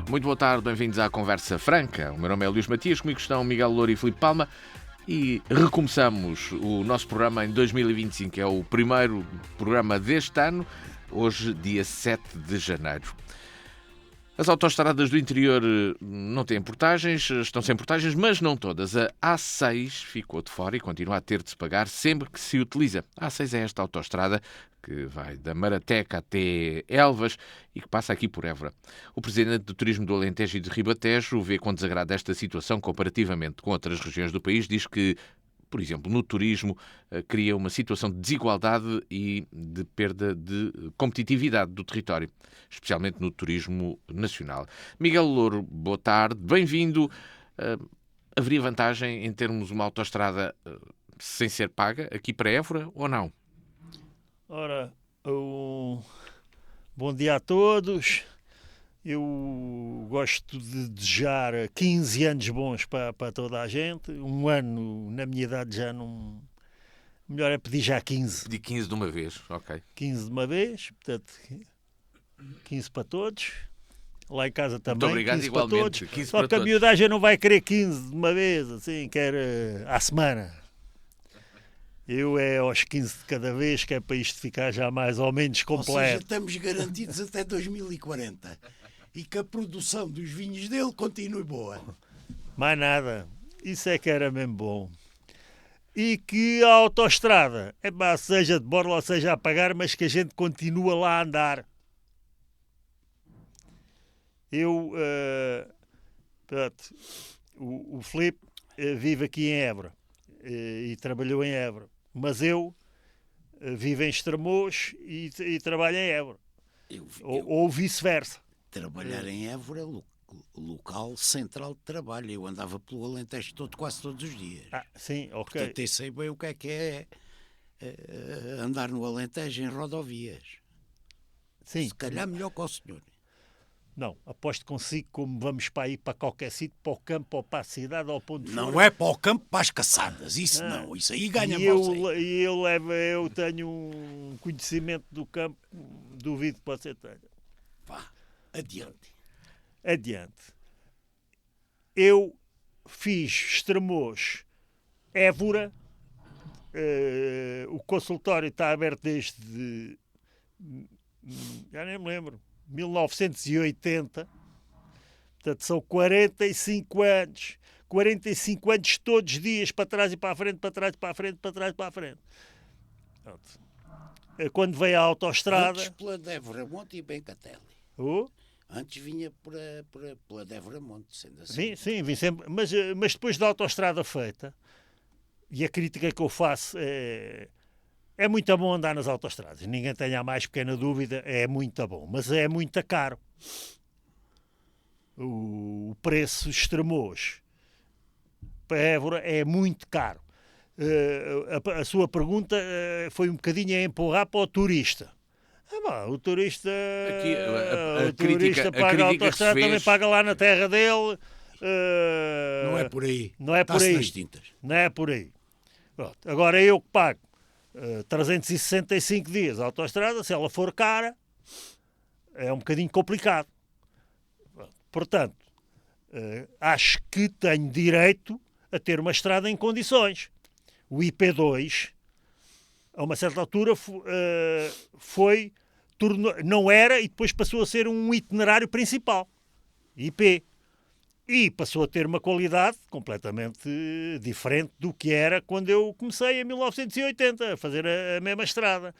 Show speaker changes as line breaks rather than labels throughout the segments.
Muito boa tarde, bem-vindos à Conversa Franca. O meu nome é Luís Matias, comigo estão Miguel Louro e Filipe Palma e recomeçamos o nosso programa em 2025, é o primeiro programa deste ano, hoje dia 7 de janeiro. As autoestradas do interior não têm portagens, estão sem portagens, mas não todas. A A6 ficou de fora e continua a ter de se pagar sempre que se utiliza. A A6 é esta autoestrada que vai da Marateca até Elvas e que passa aqui por Évora. O presidente do Turismo do Alentejo e de Ribatejo vê com desagrado esta situação comparativamente com outras regiões do país. Diz que, por exemplo, no turismo, cria uma situação de desigualdade e de perda de competitividade do território, especialmente no turismo nacional. Miguel Louro, boa tarde, bem-vindo. Haveria vantagem em termos uma autoestrada sem ser paga aqui para Évora ou não?
Ora, bom dia a todos. Eu gosto de desejar 15 anos bons para toda a gente. Um ano, na minha idade, já não... Melhor é pedir já 15.
Pedi 15 de uma vez, ok.
15 de uma vez, portanto, 15 para todos. Lá em casa também,
muito obrigado,
15
igualmente.
para todos.
15
Só
para
que a
todos.
miudagem não vai querer 15 de uma vez, assim, quer à semana. Eu é aos 15 de cada vez, que é para isto ficar já mais ou menos completo.
Ou seja, estamos garantidos até 2040. E que a produção dos vinhos dele continue boa.
Mais nada. Isso é que era mesmo bom. E que a autoestrada, seja de borla ou seja a pagar, mas que a gente continua lá a andar. O Filipe vive aqui em Évora e trabalhou em Évora. Mas eu vivo em Estremoz e trabalho em Évora. Ou vice-versa.
Trabalhar em Évora é local central de trabalho. Eu andava pelo Alentejo quase todos os dias.
Sim, ok.
Portanto, eu sei bem o que é andar no Alentejo em rodovias.
Sim.
Se calhar melhor que o senhor.
Não, aposto consigo como vamos para ir para qualquer sítio, para o campo, ou para a cidade, ou para onde for.
Não é para o campo, para as caçadas. Isso não. Isso aí ganha você.
E eu tenho um conhecimento do campo, duvido que você tenha.
Vá, adiante.
Eu fiz Estremoz, Évora, o consultório está aberto desde, já nem me lembro, 1980, portanto são 45 anos. 45 anos todos os dias, para trás e para a frente, para trás e para a frente, para trás e para a frente. Pronto. Quando veio a autoestrada...
Antes pela de Évora-Monte e Bencatelli. Antes vinha pela de Évora-Monte, sendo assim.
Sim, vim sempre. Mas depois da autoestrada feita, e a crítica que eu faço é muito bom andar nas autoestradas. Ninguém tenha a mais pequena dúvida, é muito bom. Mas é muito caro. O preço Estremoz para Évora é muito caro. A sua pergunta foi um bocadinho a empurrar para o turista. O turista,
Aqui,
o turista paga a autoestrada, também paga lá na terra dele.
Não é por aí.
Não é por aí.
Nas tintas.
Não é por aí. Pronto. Agora eu que pago 365 dias a autoestrada, se ela for cara, é um bocadinho complicado. Portanto, acho que tenho direito a ter uma estrada em condições. O IP2, a uma certa altura, não era e depois passou a ser um itinerário principal, IP. E passou a ter uma qualidade completamente diferente do que era quando eu comecei em 1980 a fazer a mesma estrada.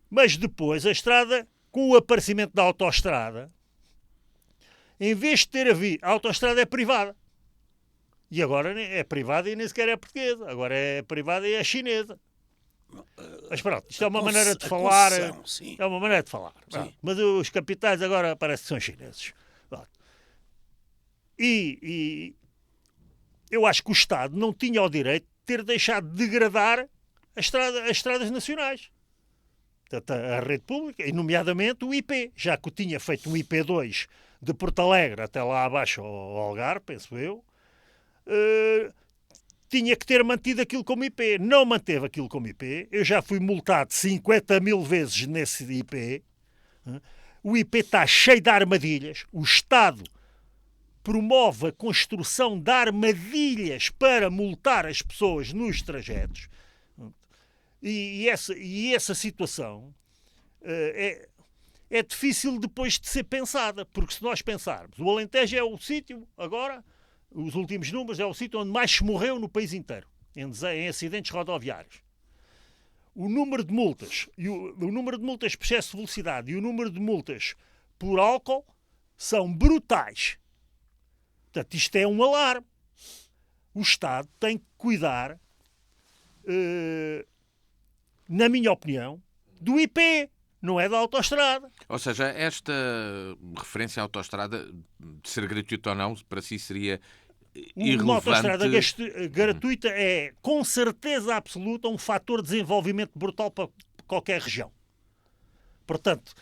Mas depois a estrada, com o aparecimento da autoestrada, em vez de ter a autoestrada é privada. E agora é privada e nem sequer é portuguesa. Agora é privada e é chinesa. Mas pronto, isto é uma maneira de falar. É uma maneira de falar. Mas os capitais agora parece que são chineses. E eu acho que o Estado não tinha o direito de ter deixado de degradar as estradas nacionais. Portanto, a rede pública, e nomeadamente o IP, já que o tinha feito um IP2 de Porto Alegre até lá abaixo ao Algarve, penso eu, tinha que ter mantido aquilo como IP. Não manteve aquilo como IP. Eu já fui multado 50 mil vezes nesse IP. o IP está cheio de armadilhas, o Estado promove a construção de armadilhas para multar as pessoas nos trajetos. E essa situação é difícil depois de ser pensada, porque se nós pensarmos, o Alentejo é o sítio, agora, os últimos números, é o sítio onde mais se morreu no país inteiro, em acidentes rodoviários. O número de multas, o número de multas por excesso de velocidade e o número de multas por álcool são brutais. Portanto, isto é um alarme. O Estado tem que cuidar, na minha opinião, do IP, não é da autoestrada.
Ou seja, esta referência à autoestrada, de ser gratuita ou não, para si seria irrelevante.
Uma autoestrada gratuita é, com certeza absoluta, um fator de desenvolvimento brutal para qualquer região. Portanto,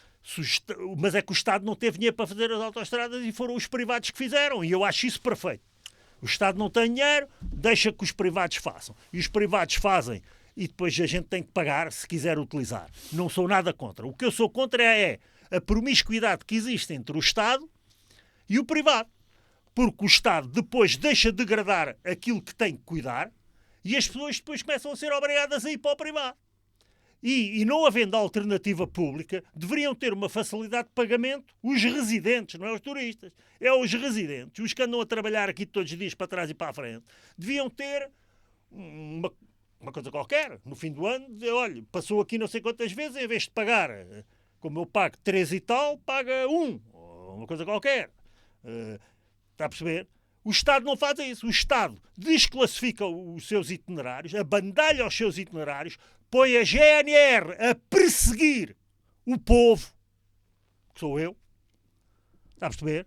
mas é que o Estado não teve dinheiro para fazer as autoestradas e foram os privados que fizeram. E eu acho isso perfeito. O Estado não tem dinheiro, deixa que os privados façam. E os privados fazem e depois a gente tem que pagar se quiser utilizar. Não sou nada contra. O que eu sou contra é a promiscuidade que existe entre o Estado e o privado. Porque o Estado depois deixa de degradar aquilo que tem que cuidar e as pessoas depois começam a ser obrigadas a ir para o privado. E não havendo alternativa pública, deveriam ter uma facilidade de pagamento os residentes, não é os turistas. É os residentes, os que andam a trabalhar aqui todos os dias para trás e para a frente. Deviam ter uma coisa qualquer. No fim do ano, olha, passou aqui não sei quantas vezes, em vez de pagar, como eu pago 3 e tal, paga 1. Ou uma coisa qualquer. Está a perceber? O Estado não faz isso. O Estado desclassifica os seus itinerários, abandalha os seus itinerários, põe a GNR a perseguir o povo, que sou eu, está a perceber?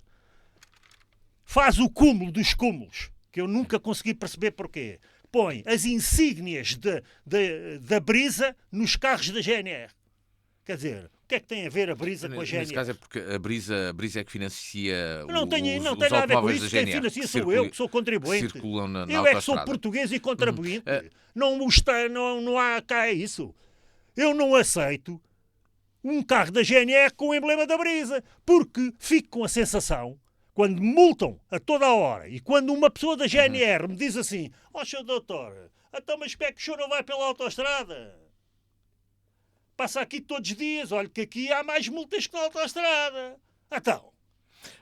Faz o cúmulo dos cúmulos, que eu nunca consegui perceber porquê. Põe as insígnias da Brisa nos carros da GNR. Quer dizer, o que é que tem a ver a Brisa com a GNR?
Nesse caso é porque a Brisa é que financia
não tem
os
nada a ver com
automóveis
isso.
da
Quem
GNR.
financia sou eu, que sou contribuinte.
Circulam na
Eu é que sou
autoestrada.
português e contribuinte. Não há cá isso. Eu não aceito um carro da GNR com o emblema da Brisa, porque fico com a sensação, quando me multam a toda a hora e quando uma pessoa da GNR me diz assim: ó, senhor doutor, então mas como é que o senhor não vai pela autoestrada? Passa aqui todos os dias, olha que aqui há mais multas que na autoestrada. Então,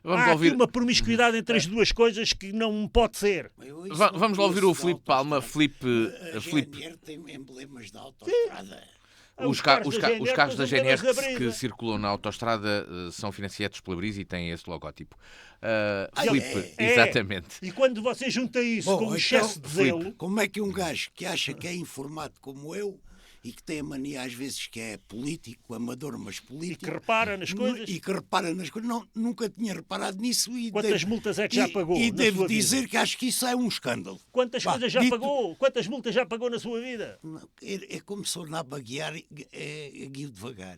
há aqui uma promiscuidade entre as duas coisas que não pode ser.
Vamos lá ouvir o Filipe Palma. Filipe,
A GNR tem emblemas da autoestrada.
os carros da GNR que circulam na autoestrada são financiados pela Brisa e têm esse logótipo. Filipe, exatamente.
E quando você junta isso com o excesso de zelo...
Como é que um gajo que acha que é informado como eu e que tem a mania às vezes que é político, amador, mas político...
E que repara nas coisas...
Nunca tinha reparado nisso.
Quantas multas é que já pagou
e
na
devo
sua
dizer
vida?
que acho que isso é um escândalo.
Quantas coisas já pagou? Quantas multas já pagou na sua vida?
É como se eu nabo a guiar, guio devagar.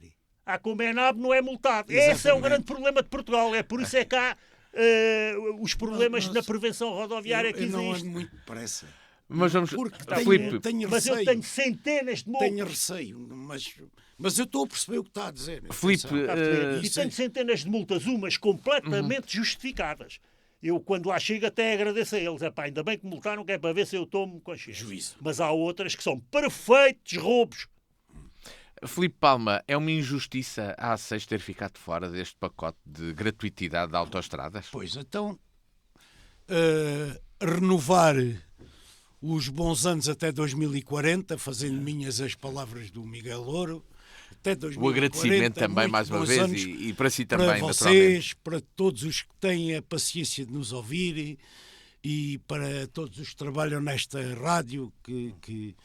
Como é nabo, não é multado.
Exatamente.
Esse é o grande problema de Portugal. É por isso é que há os problemas na prevenção rodoviária que
eu não ando
existem.
muito depressa.
Mas vamos...
Porque
Filipe,
tenho
Mas
receio.
eu tenho centenas de multas.
Tenho receio, mas eu estou a perceber o que está a dizer.
Filipe,
E tenho centenas de multas, umas completamente justificadas. Eu, quando lá chego, até agradeço a eles. Ainda bem que me multaram, que é para ver se eu tomo consciência.
Juízo.
Mas há outras que são perfeitos roubos.
Filipe Palma, é uma injustiça a A6 ter ficado fora deste pacote de gratuitidade de autoestradas?
Pois, então, renovar os bons anos até 2040, fazendo minhas as palavras do Miguel Louro, até 2040.
O agradecimento também, mais uma vez, e para si também,
para
naturalmente.
vocês, para todos os que têm a paciência de nos ouvir e para todos os que trabalham nesta rádio, que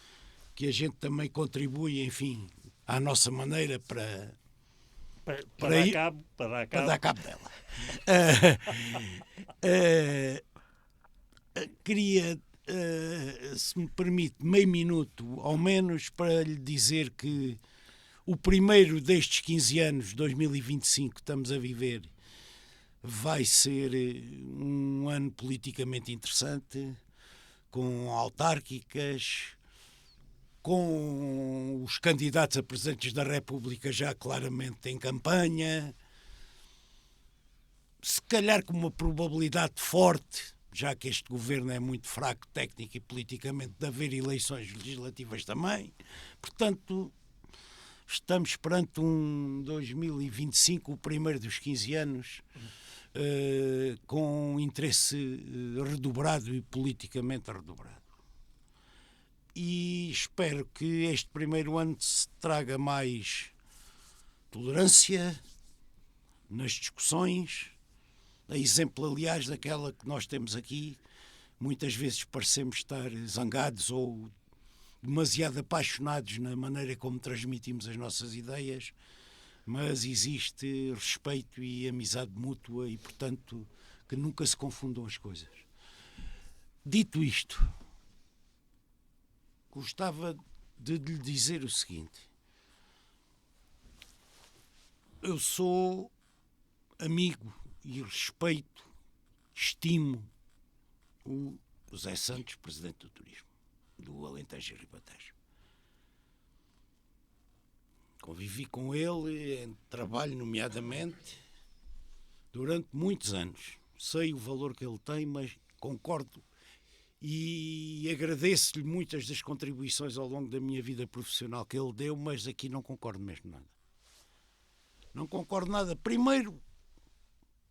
a gente também contribui, enfim, à nossa maneira para dar cabo dela. Queria, se me permite, meio minuto ao menos para lhe dizer que o primeiro destes 15 anos, 2025, que estamos a viver, vai ser um ano politicamente interessante, com autárquicas, com os candidatos a presidentes da República já claramente em campanha, se calhar com uma probabilidade forte, já que este governo é muito fraco técnica e politicamente, de haver eleições legislativas também. Portanto, estamos perante um 2025, o primeiro dos 15 anos, com interesse redobrado e politicamente redobrado. E espero que este primeiro ano se traga mais tolerância nas discussões, a exemplo, aliás, daquela que nós temos aqui. Muitas vezes parecemos estar zangados ou demasiado apaixonados na maneira como transmitimos as nossas ideias, mas existe respeito e amizade mútua e, portanto, que nunca se confundam as coisas. Dito isto, gostava de lhe dizer o seguinte: eu sou amigo e respeito, estimo o José Santos, presidente do Turismo, do Alentejo e Ribatejo. Convivi com ele em trabalho, nomeadamente, durante muitos anos. Sei o valor que ele tem, mas concordo e agradeço-lhe muitas das contribuições ao longo da minha vida profissional que ele deu, mas aqui não concordo mesmo nada. Não concordo nada. Primeiro,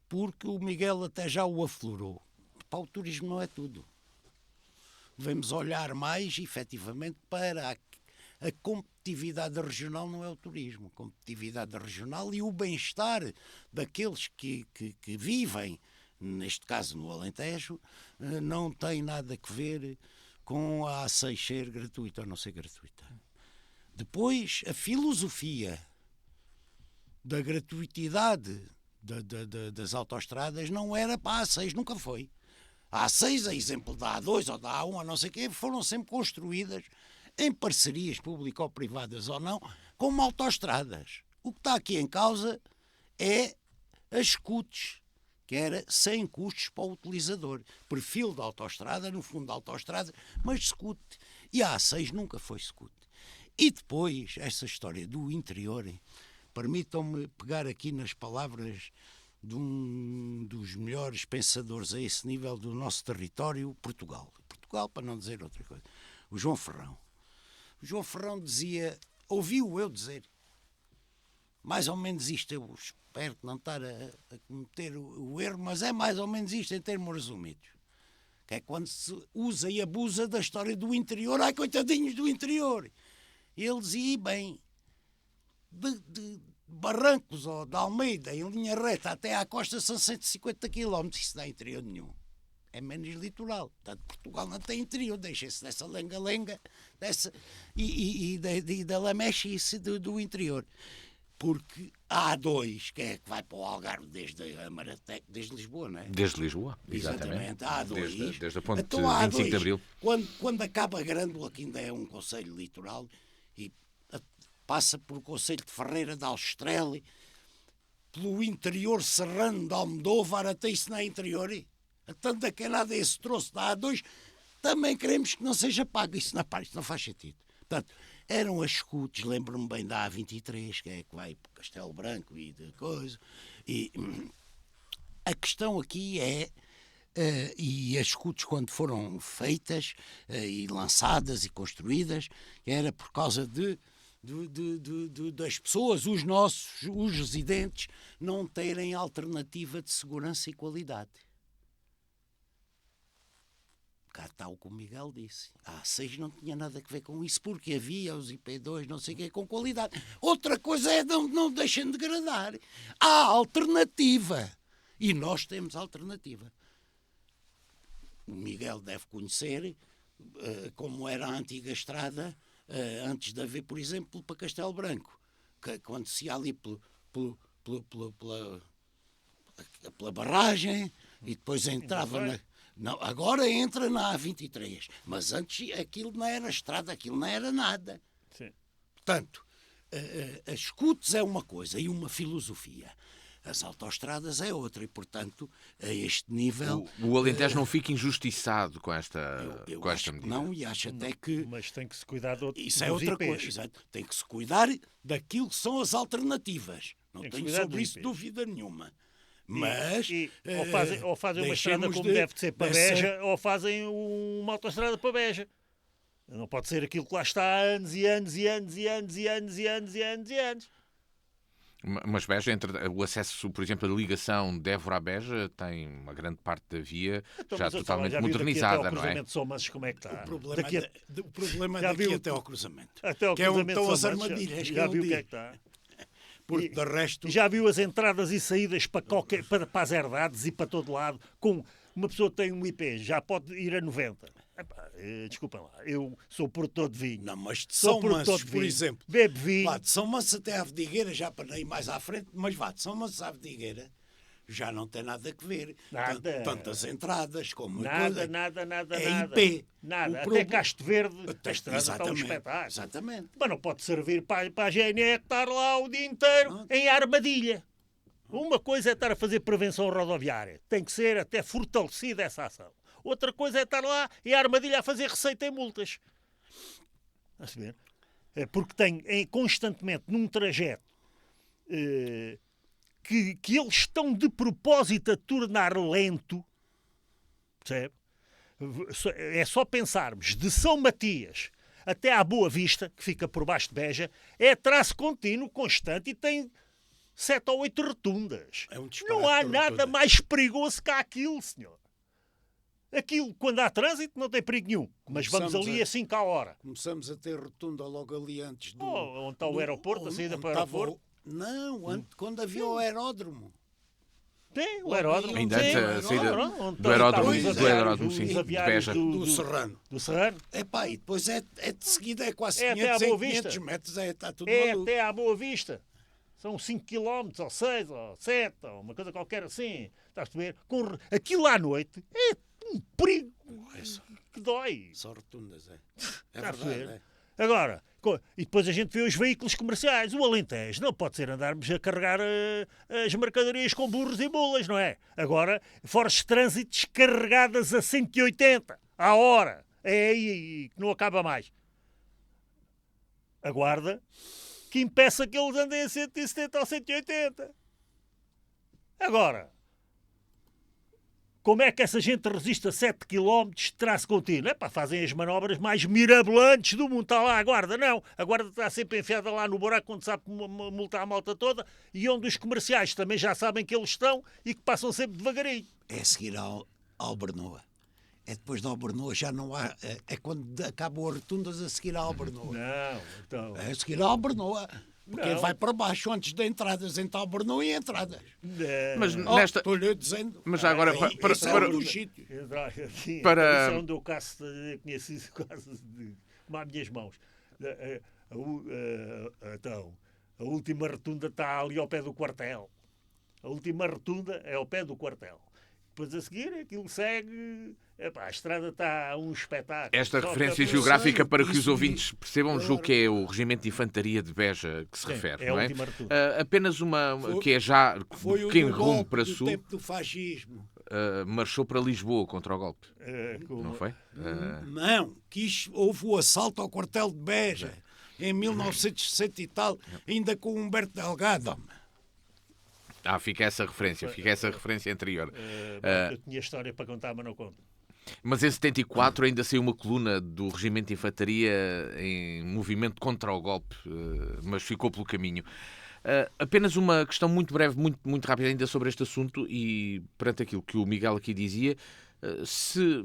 porque o Miguel até já o aflorou. Para o turismo não é tudo. Devemos olhar mais, efetivamente, para a competitividade regional. Não é o turismo. A competitividade regional e o bem-estar daqueles que vivem, neste caso no Alentejo, não tem nada a ver com a A6 ser gratuita ou não ser gratuita. Depois, a filosofia da gratuitidade das autoestradas não era para a A6, nunca foi. A A6, a exemplo da A2 ou da A1 ou não sei o quê, foram sempre construídas em parcerias público-privadas ou não, como autoestradas. O que está aqui em causa é as SCUTs, que era sem custos para o utilizador. Perfil da autoestrada, no fundo da autoestrada, mas SCUT. E a A6 nunca foi SCUT. E depois, essa história do interior, permitam-me pegar aqui nas palavras de um dos melhores pensadores a esse nível do nosso território, Portugal. Portugal, para não dizer outra coisa. O João Ferrão. O João Ferrão dizia, ouviu eu dizer, mais ou menos isto, eu espero não estar a cometer o erro, mas é mais ou menos isto em termos resumidos. Que é quando se usa e abusa da história do interior. Ai, coitadinhos do interior! E ele dizia, bem, de Barrancos ou de Almeida, em linha reta, até à costa são 150 km. Isso não é interior nenhum. É menos litoral. Portanto, Portugal não tem interior. Deixem-se dessa lenga-lenga e da lamechice do interior. Porque a A2, que é que vai para o Algarve desde a Marateca, desde Lisboa, não é?
Desde Lisboa, exatamente.
A A2.
Desde a ponte
então, a
25 de Abril.
Quando acaba Grândola, que ainda é um concelho litoral, e passa por o concelho de Ferreira de Alstrel, pelo interior serrano de Almodóvar, até isso não é interior. Tanto daquele lado esse troço da A2, também queremos que não seja pago. Isso não faz sentido. Portanto, eram as SCUTs, lembro-me bem da A23, que é que vai para Castelo Branco e de coisa. E a questão aqui é, e as SCUTs quando foram feitas e lançadas e construídas, era por causa das pessoas, os residentes, não terem alternativa de segurança e qualidade. Cá está o que o Miguel disse. A A6 não tinha nada a ver com isso, porque havia os IP2, não sei o que, com qualidade. Outra coisa é não deixem de degradar. Há alternativa. E nós temos alternativa. O Miguel deve conhecer como era a antiga estrada, antes de haver, por exemplo, para Castelo Branco. Que, quando se ia ali pela barragem e depois entrava na... Não, agora entra na A23, mas antes aquilo não era estrada, aquilo não era nada.
Sim.
Portanto, as SCUTs é uma coisa e uma filosofia. As autoestradas é outra e, portanto, a este nível...
O Alentejo não fica injustiçado com esta
medida. Não, e acho até que...
Mas tem que se cuidar de outros.
Isso é outra coisa, exato. Tem que se cuidar daquilo que são as alternativas. Não tenho sobre isso dúvida nenhuma. Mas
ou fazem uma estrada como deve de ser para Beja, ou fazem uma autoestrada para Beja. Não pode ser aquilo que lá está há anos e anos e anos e anos e anos e anos e anos e anos.
Mas Beja, o acesso, por exemplo, a ligação de Évora a Beja tem uma grande parte da via
Então,
já
mas
totalmente
já viu
modernizada,
daqui até ao
não é?
cruzamento de Somas, como é que está?
O problema, o problema
Já
daqui
viu?
até ao cruzamento.
Até ao
que é onde
cruzamento
estão
de
as
Somas,
armadilhas.
já viu o que é que está?
Porque de resto...
Já viu as entradas e saídas para as herdades e para todo lado? Com uma pessoa que tem um IP, já pode ir a 90. Epá, desculpem lá, eu sou produtor de vinho.
Não, mas de
Sou
São
produtor
Mansos,
de
por
vinho.
exemplo.
Bebe vinho.
Vá de São Mansos até à Vedigueira, já para ir mais à frente, mas vá de São Mansos à Vedigueira, já não tem nada a ver.
Nada.
Tantas entradas como
Nada.
É IP.
Nada.
O
Até Castro Verde,
Até-
a estrada está um
exatamente,
espetáculo.
exatamente.
Mas não pode servir para a GNR estar lá o dia inteiro
Não.
em armadilha. Uma coisa é estar a fazer prevenção rodoviária. Tem que ser até fortalecida essa ação. Outra coisa é estar lá em armadilha a fazer receita em multas. A saber? Porque tem constantemente num trajeto que eles estão de propósito a tornar lento, percebe? É só pensarmos de São Matias até à Boa Vista, que fica por baixo de Beja, é traço contínuo, constante e tem 7 ou 8 rotundas.
É um disparate
Não há
de
nada
rotundas.
mais perigoso que aquilo, senhor. Aquilo, quando há trânsito, não tem perigo nenhum. Mas vamos
Começamos
ali
a-
a 5 à hora.
Começamos a ter rotunda logo ali antes do...
Onde está o aeroporto, a saída para o aeroporto?
Não, quando havia o aeródromo.
Tem, o
Logo
aeródromo.
aí,
Ainda
Sim,
antes a saída
onde
do aeródromo,
estão os
do
aviários,
aeródromo, sim,
os
de
aviários
Beja.
Do Serrano.
do Serrano.
Epá, e depois é de seguida, é quase
É até
500,
à Boa
500
Vista.
metros, está tudo
É
maluco.
até à Boa Vista. São 5 km, ou 6, ou 7, ou uma coisa qualquer assim. Estás a ver? Aquilo à noite é um perigo que dói.
Só rotundas, é. É
Está a
verdade,
ver?
é.
Agora, e depois a gente vê os veículos comerciais. O Alentejo não pode ser andarmos a carregar as mercadorias com burros e mulas, não é? Agora, forças de trânsito descarregadas a 180 à hora. É aí que não acaba mais. A guarda que impeça que eles andem a 170 ou 180. Agora, como é que essa gente resiste a 7 km de traço contínuo? É pá, fazem as manobras mais mirabolantes do mundo. Está lá a guarda, não. A guarda está sempre enfiada lá no buraco quando sabe multar a malta toda e onde os comerciais também já sabem que eles estão e que passam sempre devagarinho.
É a seguir ao Albernoa. É depois da Albernoa, já não há... É quando acabam as rotundas a seguir à Albernoa.
Não, então...
É a seguir à Albernoa. Porque
Não.
vai para baixo antes de entradas, entre Albernoa e entradas.
Mas
Oh,
nesta...
estou-lhe dizendo.
Mas já agora,
Aí,
para-
esse é
para-
um dos sítios.
Sim,
Para-
isso é onde eu caço, eu conheço isso quase como às minhas mãos. Então, a última rotunda está ali ao pé do quartel. A última rotunda é ao pé do quartel. Depois a seguir, aquilo segue. Epá, a estrada está um espetáculo.
Esta
Só
referência
que-
geográfica,
sei,
para que os
isso-
ouvintes percebam, julgo que é o Regimento de Infantaria de Beja que se
Sim,
refere,
é a
não é?
última rotunda.
Apenas uma,
Foi-
que é já de
Foi o
pequeno
do
rumo
golpe
para
do
sul,
tempo do fascismo.
marchou para Lisboa contra o golpe,
como-
não foi?
Não, houve o assalto ao quartel de Beja em 1960 e tal, ainda com Humberto Delgado.
Fica essa referência anterior.
Eu tinha história para contar, mas não conto.
Mas em 74 ainda saiu uma coluna do Regimento de Infantaria em movimento contra o golpe, mas ficou pelo caminho. Apenas uma questão muito breve, muito rápida ainda sobre este assunto e perante aquilo que o Miguel aqui dizia,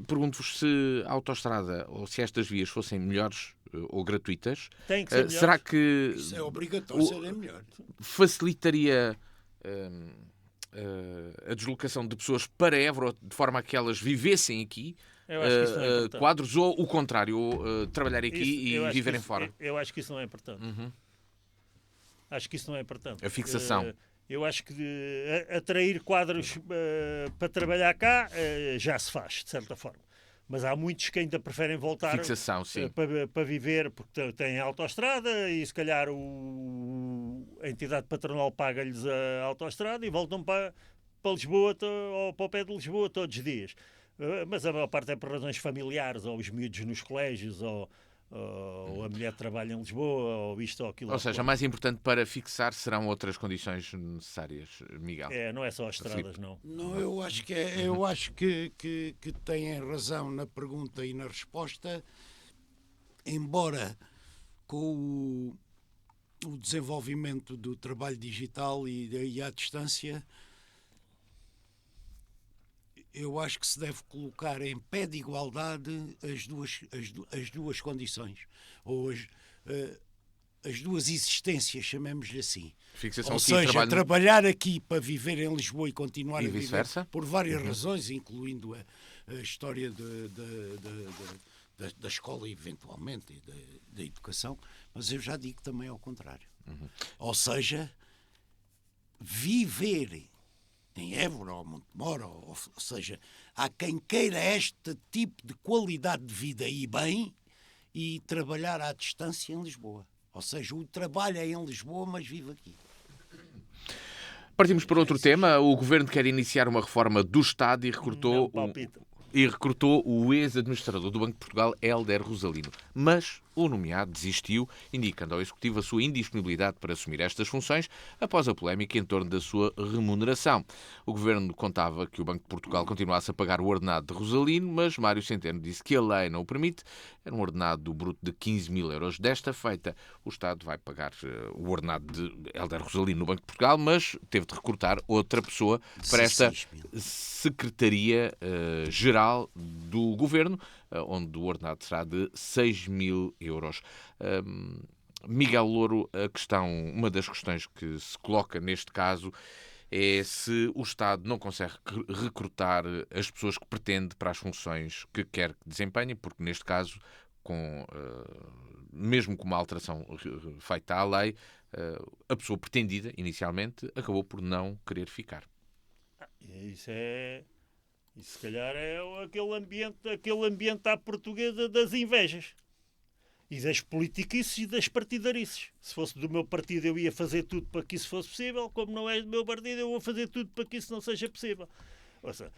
pergunto-vos se a autoestrada ou se estas vias fossem melhores ou gratuitas,
Tem que ser
será
melhor.
que
Isso é obrigatório, serem melhor.
facilitaria a deslocação de pessoas para Évora de forma a que elas vivessem aqui,
Eu acho que isso não é importante.
quadros, ou o contrário, ou, trabalhar aqui
Isso- eu
e
acho que
viverem
isso-
fora?
Eu acho que isso não é importante.
Uhum.
Acho que isso não é importante.
A fixação.
Eu acho que atrair quadros para trabalhar cá já se faz, de certa forma. Mas há muitos que ainda preferem voltar
Fixação, sim.
para viver, porque têm autoestrada e se calhar a entidade patronal paga-lhes a autoestrada e voltam para Lisboa ou para o pé de Lisboa todos os dias. Mas a maior parte é por razões familiares, ou os miúdos nos colégios, ou ou a mulher trabalha em Lisboa, ou isto ou aquilo.
Ou seja, mais importante para fixar serão outras condições necessárias, Miguel.
Não é só as estradas, não.
Não, eu acho que têm razão na pergunta e na resposta, embora com o desenvolvimento do trabalho digital e à distância, eu acho que se deve colocar em pé de igualdade as duas condições, ou as duas existências, chamemos-lhe assim.
Fixação
Ou
aqui,
seja, trabalhar aqui para viver em Lisboa e continuar
e
a viver
vice-versa?
por várias razões, incluindo a história da escola, eventualmente, e da educação, mas eu já digo também ao contrário. Ou seja, viver em Évora ou Montemor, ou seja, há quem queira este tipo de qualidade de vida e bem, e trabalhar à distância em Lisboa. Ou seja, o trabalho é em Lisboa, mas vive aqui.
Partimos para outro tema. O Governo quer iniciar uma reforma do Estado e recrutou o ex-administrador do Banco de Portugal, Hélder Rosalino. Mas o nomeado desistiu, indicando ao Executivo a sua indisponibilidade para assumir estas funções após a polémica em torno da sua remuneração. O Governo contava que o Banco de Portugal continuasse a pagar o ordenado de Rosalino, mas Mário Centeno disse que a lei não o permite. Era um ordenado bruto de 15 mil euros. Desta feita, o Estado vai pagar o ordenado de Hélder Rosalino no Banco de Portugal, mas teve de recrutar outra pessoa para esta Secretaria-Geral do Governo, onde o ordenado será de 6 mil euros. Miguel Louro, uma das questões que se coloca neste caso é se o Estado não consegue recrutar as pessoas que pretende para as funções que quer que desempenhem, porque neste caso, mesmo com uma alteração feita à lei, a pessoa pretendida inicialmente acabou por não querer ficar.
Isso se calhar é aquele ambiente à portuguesa das invejas. E das politiquices e das partidarices. Se fosse do meu partido eu ia fazer tudo para que isso fosse possível, como não é do meu partido eu vou fazer tudo para que isso não seja possível. Ou seja,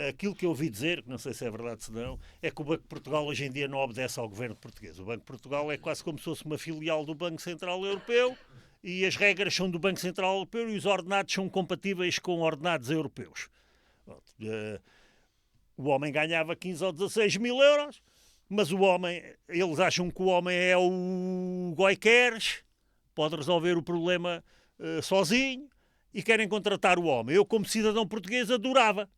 aquilo que eu ouvi dizer, que não sei se é verdade ou não, é que o Banco de Portugal hoje em dia não obedece ao governo português. O Banco de Portugal é quase como se fosse uma filial do Banco Central Europeu e as regras são do Banco Central Europeu e os ordenados são compatíveis com ordenados europeus. O homem ganhava 15 ou 16 mil euros, mas eles acham que o homem é o Goiqueres, pode resolver o problema sozinho e querem contratar o homem. Eu, como cidadão português, adorava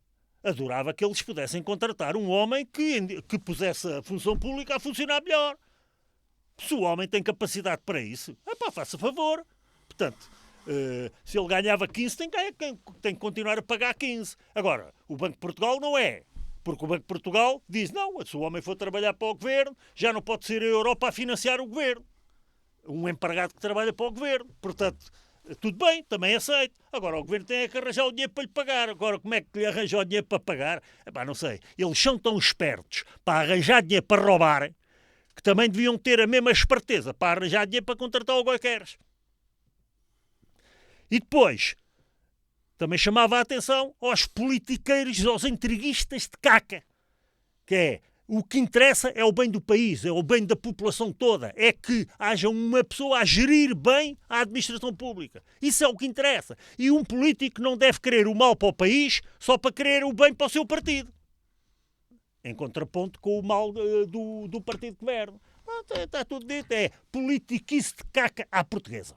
que eles pudessem contratar um homem que pusesse a função pública a funcionar melhor. Se o homem tem capacidade para isso, faça favor. Portanto, se ele ganhava 15, tem que continuar a pagar 15. Agora, o Banco de Portugal não é. Porque o Banco de Portugal diz, não, se o homem for trabalhar para o governo, já não pode ser a Europa a financiar o governo. Um empregado que trabalha para o governo. Portanto, tudo bem, também aceito. Agora, o governo tem que arranjar o dinheiro para lhe pagar. Agora, como é que lhe arranja o dinheiro para pagar? Não sei. Eles são tão espertos para arranjar dinheiro para roubar, que também deviam ter a mesma esperteza para arranjar dinheiro para contratar o Goiqueres. E depois, também chamava a atenção aos politiqueiros, aos intriguistas de caca, que é, o que interessa é o bem do país, é o bem da população toda, é que haja uma pessoa a gerir bem a administração pública. Isso é o que interessa. E um político não deve querer o mal para o país só para querer o bem para o seu partido. Em contraponto com o mal do partido que governa. Está tudo dito, é politiquice de caca à portuguesa.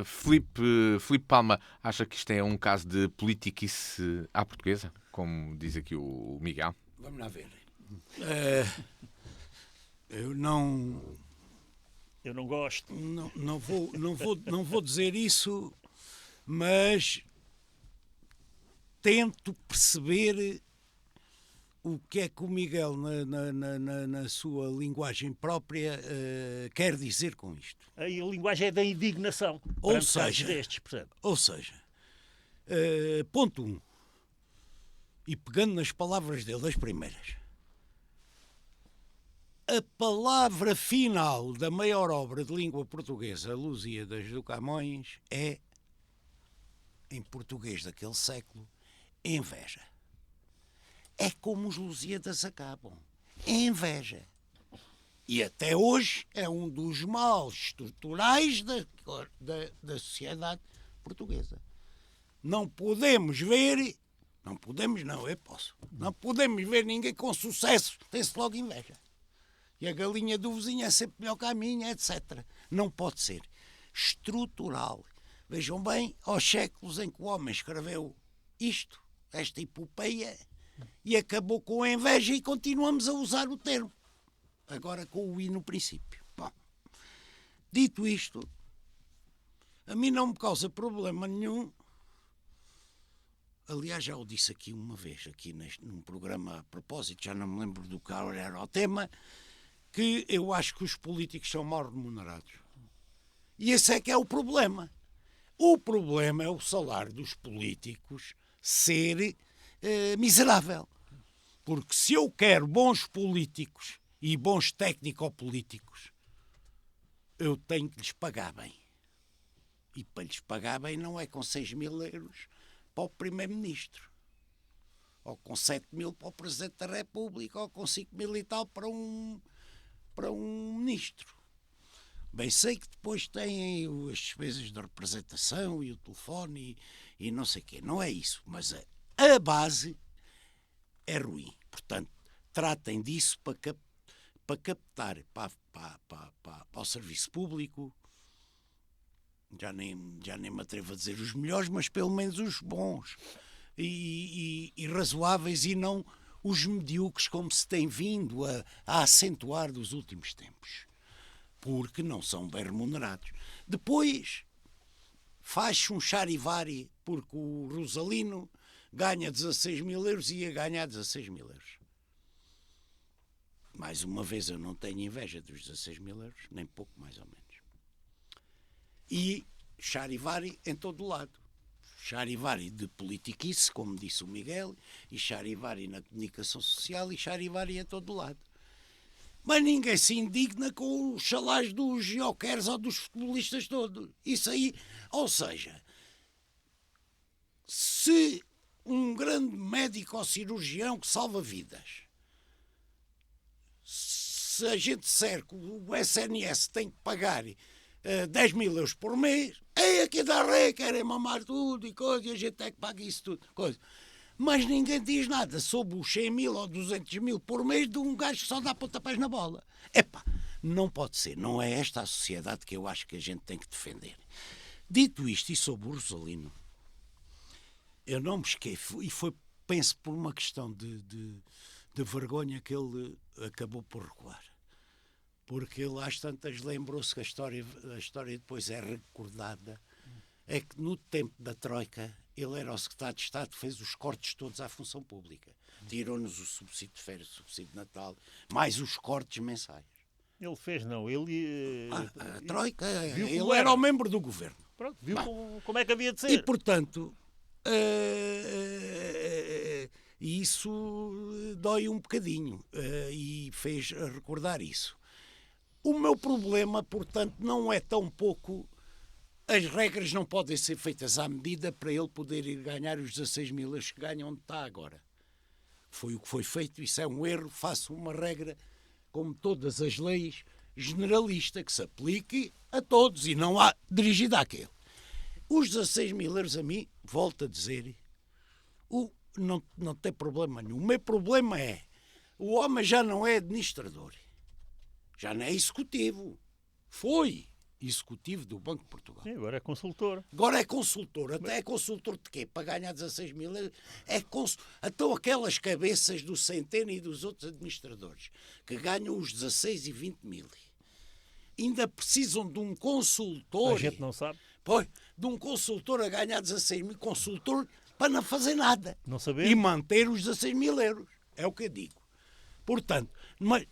Filipe Palma acha que isto é um caso de politiquice à portuguesa, como diz aqui o Miguel?
Vamos lá ver. Eu não
gosto.
Não vou dizer isso, mas tento perceber o que é que o Miguel, na sua linguagem própria, quer dizer com isto.
A linguagem é da indignação.
Ou seja, ponto 1. E pegando nas palavras dele, as primeiras. A palavra final da maior obra de língua portuguesa, Lusíadas do Camões, é, em português daquele século, inveja. É como os Lusíadas acabam. É inveja. E até hoje é um dos males estruturais da sociedade portuguesa. Não podemos ver, não podemos não, eu posso, não podemos ver ninguém com sucesso, tem-se logo inveja. E a galinha do vizinho é sempre melhor que a minha, etc. Não pode ser. Estrutural. Vejam bem, aos séculos em que o homem escreveu isto, esta epopeia, e acabou com a inveja e continuamos a usar o termo. Agora com o i no princípio. Bom, dito isto, a mim não me causa problema nenhum. Aliás, já o disse aqui uma vez, aqui num programa a propósito, já não me lembro do que era o tema, que eu acho que os políticos são mal remunerados. E esse é que é o problema. O problema é o salário dos políticos ser miserável. Porque se eu quero bons políticos e bons técnico-políticos, eu tenho que lhes pagar bem. E para lhes pagar bem não é com 6.000 euros para o Primeiro-Ministro, ou com 7.000 para o Presidente da República, ou com 5.000 e tal para um Ministro. Bem, sei que depois têm as despesas de representação e o telefone e não sei o quê. Não é isso, mas a base é ruim. Portanto, tratem disso para captar para o serviço público. Já nem me atrevo a dizer os melhores, mas pelo menos os bons e razoáveis, e não os medíocres como se tem vindo a acentuar dos últimos tempos, porque não são bem remunerados. Depois faz-se um charivari, porque o Rosalino ganha 16.000 euros e ia ganhar 16.000 euros. Mais uma vez, eu não tenho inveja dos 16.000 euros, nem pouco mais ou menos. E charivari em todo o lado. Charivari de politiquice, como disse o Miguel, e charivari na comunicação social, e charivari em todo o lado. Mas ninguém se indigna com os salários dos joqueiros ou dos futebolistas todos. Isso aí, ou seja, se um grande médico ou cirurgião que salva vidas, se a gente disser que o SNS tem que pagar 10.000 euros por mês, aqui da rei querem mamar tudo e coisa, e a gente é que paga isso tudo, coisa. Mas ninguém diz nada sobre os 100.000 ou 200.000 por mês de um gajo que só dá pontapés na bola. Epá, não pode ser. Não é esta a sociedade que eu acho que a gente tem que defender. Dito isto, e sobre o Rosalino, eu não me esqueço, e penso por uma questão de vergonha que ele acabou por recuar. Porque ele às tantas lembrou-se que a história depois é recordada, é que no tempo da Troika ele era o secretário de Estado, fez os cortes todos à função pública. Tirou-nos o subsídio de férias, o subsídio de Natal, mais os cortes mensais.
Ele fez, não. Ele...
a Troika, ele era o membro do governo.
Pronto, viu como é que havia de ser.
E, portanto, isso dói um bocadinho e fez recordar isso. O meu problema, portanto, não é tão pouco... As regras não podem ser feitas à medida para ele poder ir ganhar os 16.000 euros que ganha onde está agora. Foi o que foi feito, isso é um erro. Faço uma regra, como todas as leis, generalista, que se aplique a todos e não há dirigida àquele. Os 16.000 euros a mim, volto a dizer, não tem problema nenhum. O meu problema é, o homem já não é administrador, já não é executivo. Foi executivo do Banco de Portugal.
Sim, agora é consultor.
Agora é consultor. Até é consultor de quê? Para ganhar 16.000 euros? Então aquelas cabeças do Centeno e dos outros administradores que ganham os 16 e 20 mil ainda precisam de um consultor.
A gente não sabe.
Pois, de um consultor a ganhar 16.000, consultor para não fazer nada.
Não saber.
E manter os 16.000 euros. É o que eu digo. Portanto, mas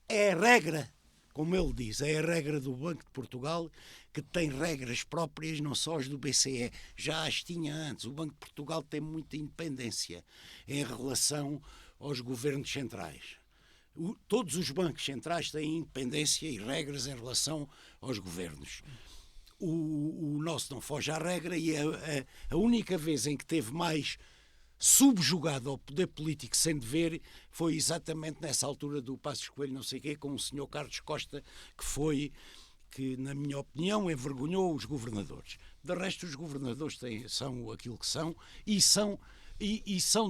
é a regra, como ele diz, é a regra do Banco de Portugal, que tem regras próprias, não só as do BCE. Já as tinha antes. O Banco de Portugal tem muita independência em relação aos governos centrais. Todos os bancos centrais têm independência e regras em relação aos governos. O nosso não foge à regra, e a única vez em que teve mais subjugado ao poder político sem dever, foi exatamente nessa altura do Passos Coelho, não sei o quê, com o senhor Carlos Costa, que, na minha opinião, envergonhou os governadores. De resto, os governadores são aquilo que são e são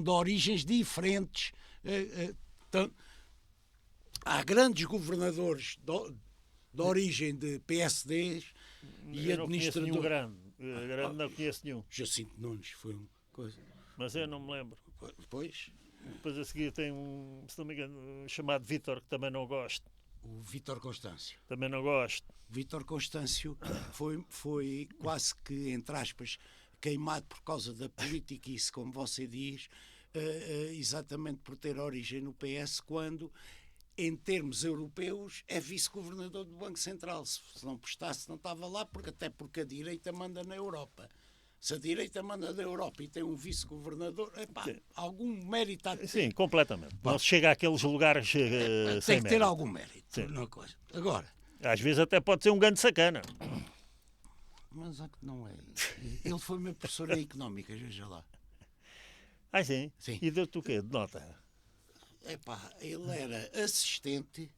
de origens diferentes. Há grandes governadores de origem de PSDs e
eu não conheço nenhum
administradores.
grande não conheço nenhum.
Jacinto Nunes foi uma coisa.
Mas eu não me lembro.
Depois,
Depois a seguir tem se não me engano, chamado Vítor, que também não gosto.
o Vítor Constâncio.
Também não gosto.
Vítor Constâncio foi quase que, entre aspas, queimado por causa da política, isso, como você diz, exatamente por ter origem no PS, quando, em termos europeus, é vice-governador do Banco Central. Se não prestasse, não estava lá, até porque a direita manda na Europa. Se a direita manda na Europa e tem um vice-governador, algum mérito há de ter.
Sim, completamente. Não se chega àqueles lugares sem
Tem que ter
mérito.
algum mérito.
Sim.
Uma coisa. Agora,
Às vezes até pode ser um grande sacana.
mas é que não é. Ele foi meu professor em económicas, veja lá.
Ah, sim?
Sim.
E deu-te o quê? De nota?
Ele era assistente,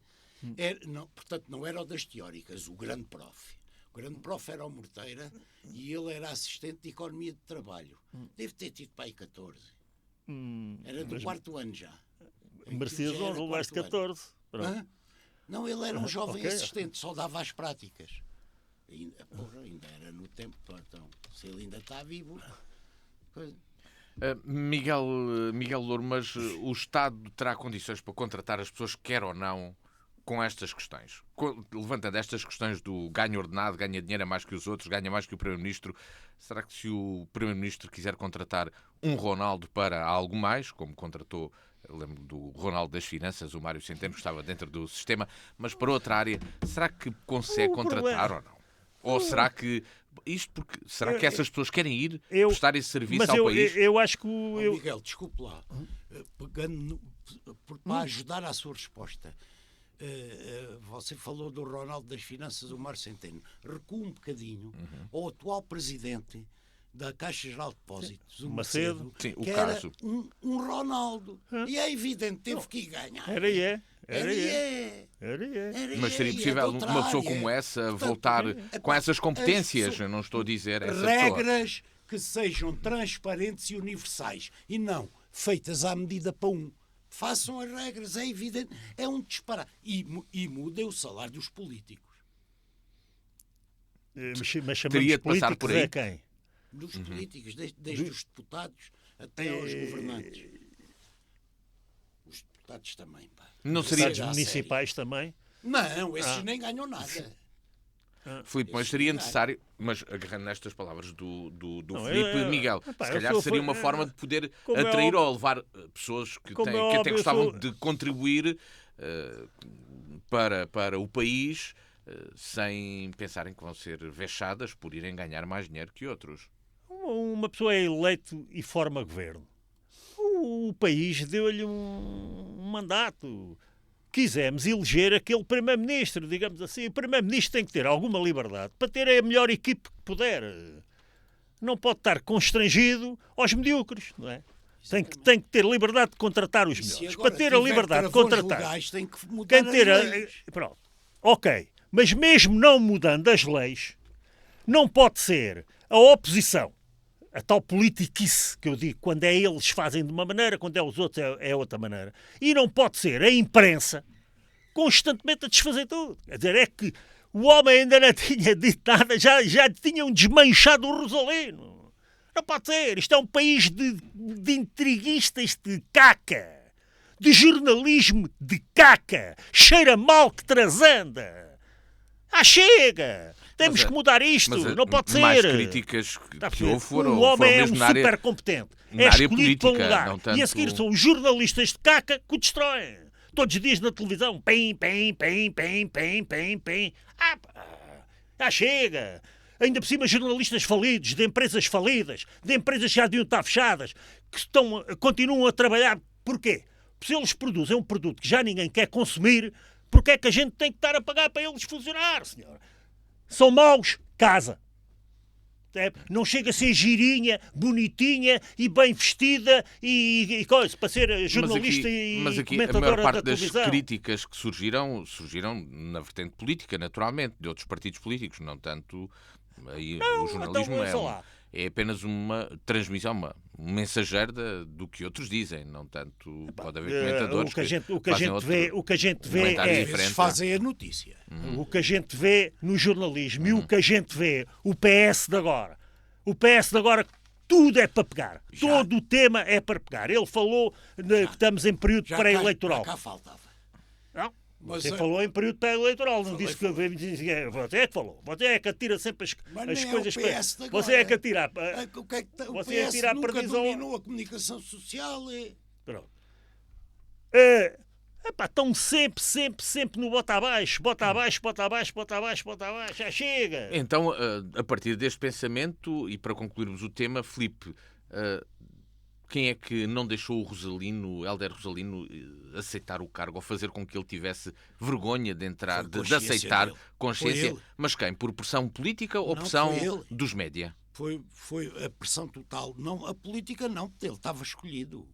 portanto não era o das teóricas, o grande prof. O grande prof era o Morteira e ele era assistente de Economia de Trabalho. Deve ter tido para aí 14. Era do quarto ano já.
Merecias
Já era
11, levaste
quarto
14.
ano.
Pronto.
Hã? Não, ele era um jovem
ok.
assistente, só dava as práticas. Ainda era no tempo, então, se ele ainda está vivo. Coisa.
Miguel Louro, mas o Estado terá condições para contratar as pessoas, quer ou não, com estas questões? Levantando estas questões do ganho ordenado, ganha dinheiro a mais que os outros, ganha mais que o Primeiro-Ministro, será que se o Primeiro-Ministro quiser contratar um Ronaldo para algo mais, como contratou, eu lembro do Ronaldo das Finanças, o Mário Centeno, que estava dentro do sistema, mas para outra área, será que consegue contratar ou não? Ou será que... Será que essas pessoas querem ir prestar esse serviço ao país?
Eu acho que
Miguel, desculpe lá, para ajudar à sua resposta, você falou do Ronaldo das Finanças, o Mário Centeno. Recua um bocadinho ao atual presidente da Caixa Geral de Depósitos, o Macedo,
Sim, o
que
caso.
era um Ronaldo. E é evidente, teve que ir ganhar.
Era e é.
Mas seria possível uma pessoa como essa voltar com essas competências? Eu não estou a dizer essa pessoa.
Regras que sejam transparentes e universais e não feitas à medida para um. Façam as regras, é evidente, é um disparate. E mudem o salário dos políticos.
Mas
Teria de passar por aí?
É quem?
Dos políticos, desde os deputados até aos governantes. Os deputados também, pá.
Não seria
Deputados municipais também?
Não, esses nem ganham nada.
Filipe, mas seria necessário, mas agarrando nestas palavras do
Não,
Filipe, Miguel, se calhar seria uma forma de poder
como é
atrair
óbvio-
ou levar pessoas que
como é
que até
óbvio,
gostavam
eu sou-
de contribuir para o país sem pensarem que vão ser vexadas por irem ganhar mais dinheiro que outros.
Uma pessoa é eleito e forma governo. O país deu-lhe um mandato. Quisemos eleger aquele Primeiro-Ministro, digamos assim. O Primeiro-Ministro tem que ter alguma liberdade para ter a melhor equipe que puder. Não pode estar constrangido aos medíocres, não é? Tem que ter liberdade de contratar os melhores. Para ter a liberdade de contratar.
Legais, tem que mudar
Quem ter
as leis.
Pronto. Ok. Mas mesmo não mudando as leis, não pode ser a oposição, a tal politiquice que eu digo, quando é eles fazem de uma maneira, quando é os outros é outra maneira. E não pode ser a imprensa constantemente a desfazer tudo. Quer dizer, é que o homem ainda não tinha dito nada, já tinham desmanchado o Rosalino. Não pode ser. Isto é um país de intriguistas de caca. De jornalismo de caca. Cheira mal que transanda. Chega! Temos que mudar isto. Não pode ser.
Mais críticas que houve foram
o homem é um
mesmo na área,
super competente.
na
É
área
escolhido para um
política,
lugar.
não tanto...
E a seguir são os jornalistas de caca que o destroem. Todos os dias na televisão. Pim. Chega! Ainda por cima jornalistas falidos, de empresas falidas, de empresas que já deviam estar fechadas, que continuam a trabalhar. Porquê? Se eles produzem um produto que já ninguém quer consumir, porque é que a gente tem que estar a pagar para eles funcionar, senhor? São maus? Casa. Não chega a ser girinha, bonitinha e bem vestida e coisa, para ser jornalista
mas aqui a
comentadora
maior parte
da
das
televisão.
críticas que surgiram na vertente política, naturalmente, de outros partidos políticos, não tanto... Aí, o jornalismo
então,
é apenas uma transmissão, um mensageiro do que outros dizem, não tanto pode haver comentadores
o que a gente vê é
Eles fazem a notícia.
o que a gente vê no jornalismo e o que a gente vê o PS de agora. O PS de agora tudo é para pegar. Todo o tema é para pegar. Ele falou que estamos em período pré-eleitoral.
Já cá faltava.
Não?
Mas,
Você falou em período pré-eleitoral, não disse que você é que falou. Você é que atira sempre as coisas para. Você é que atira.
Você é que nunca dominou a comunicação social.
Pronto. Estão sempre no bota abaixo, já chega.
Então, a partir deste pensamento, e para concluirmos o tema, Filipe, quem é que não deixou o Rosalino, Hélder Rosalino, aceitar o cargo ou fazer com que ele tivesse vergonha de entrar, de aceitar consciência? Mas quem? Por pressão política ou pressão dos média?
Foi a pressão total. Não, a política não, porque ele estava escolhido.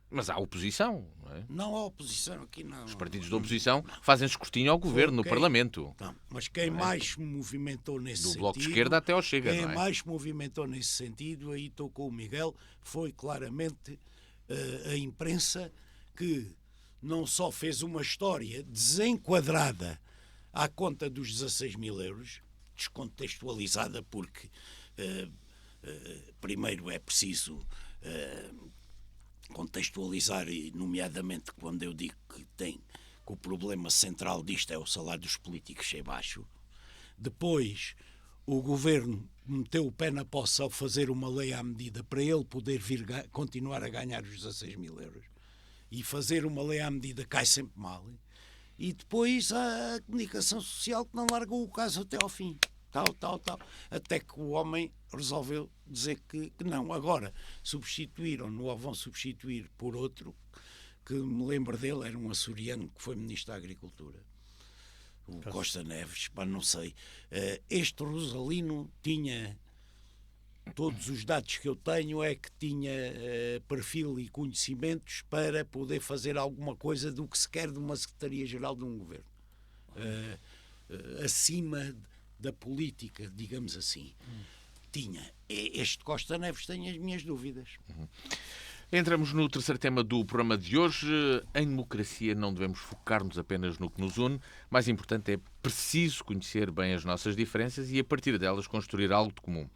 Mas há oposição, não é?
Não há oposição aqui, não.
Os partidos da oposição fazem escrutínio ao governo, no Parlamento.
Não, mas quem mais se movimentou nesse sentido...
Do Bloco de Esquerda até ao Chega, não é?
Quem mais se movimentou nesse sentido, aí estou com o Miguel, foi claramente a imprensa que não só fez uma história desenquadrada à conta dos 16 mil euros, descontextualizada porque primeiro é preciso... contextualizar, e nomeadamente quando eu digo que o problema central disto é o salário dos políticos ser baixo. Depois o governo meteu o pé na poça ao fazer uma lei à medida para ele poder continuar a ganhar os 16 mil euros, e fazer uma lei à medida cai sempre mal. E depois a comunicação social que não largou o caso até ao fim. Tal, até que o homem resolveu dizer que não. Agora, substituíram-no, ou vão substituir por outro, que me lembro dele, era um açoriano que foi Ministro da Agricultura, o Costa Neves, não sei. Este Rosalino tinha, todos os dados que eu tenho, é que tinha perfil e conhecimentos para poder fazer alguma coisa do que se quer de uma Secretaria-Geral de um governo. Acima da política, digamos assim. Tinha. Este Costa Neves tem as minhas dúvidas.
Entramos no terceiro tema do programa de hoje. Em democracia não devemos focar-nos apenas no que nos une. Mais importante é preciso conhecer bem as nossas diferenças e a partir delas construir algo de comum.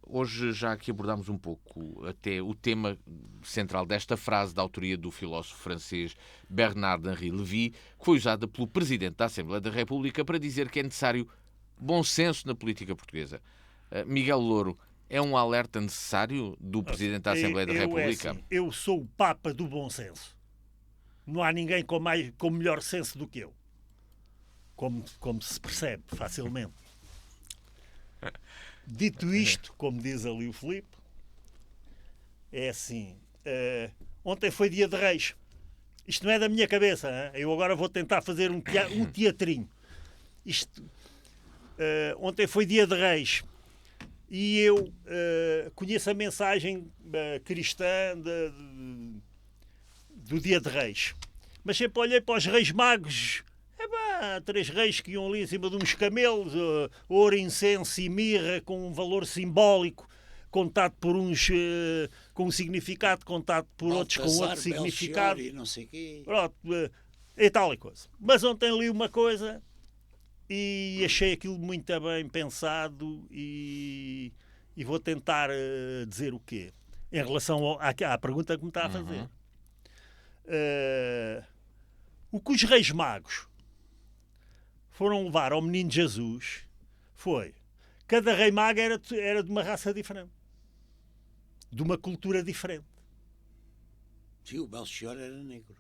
Hoje já aqui abordámos um pouco até o tema central desta frase da autoria do filósofo francês Bernard-Henri Lévy, que foi usada pelo Presidente da Assembleia da República para dizer que é necessário bom senso na política portuguesa. Miguel Louro, é um alerta necessário do Presidente da Assembleia da República?
Assim, eu sou o Papa do bom senso. Não há ninguém com melhor senso do que eu. Como se percebe facilmente. Dito isto, como diz ali o Filipe, é assim, ontem foi dia de Reis. Isto não é da minha cabeça, hein? Eu agora vou tentar fazer um teatrinho. Ontem foi dia de Reis e eu conheço a mensagem cristã do dia de Reis, mas sempre olhei para os Reis Magos. 3 reis que iam ali em cima de uns camelos, ouro, incenso e mirra, com um valor simbólico, contado por uns com um significado, contado por outros com outro significado.
E não sei quê.
Pronto, e tal e coisa. Mas ontem li uma coisa e achei aquilo muito bem pensado e vou tentar dizer o quê? Em relação à pergunta que me está a fazer. O que os Reis Magos foram levar ao menino Jesus foi... Cada rei mago era de uma raça diferente. De uma cultura diferente.
Sim, o Belchior era negro.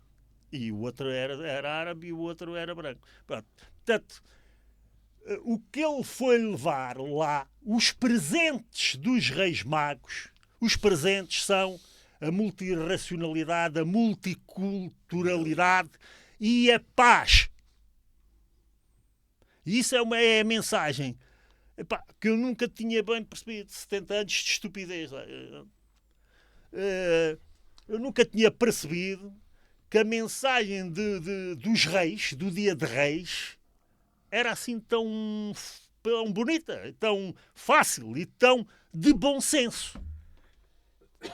E o outro era árabe e o outro era branco. Portanto, o que ele foi levar lá, os presentes dos Reis Magos, os presentes são a multirracionalidade, a multiculturalidade e a paz. E isso é a mensagem epá, que eu nunca tinha bem percebido. 70 anos de estupidez. Eu nunca tinha percebido que a mensagem dos reis, do dia de reis, era assim tão bonita, tão fácil e tão de bom senso.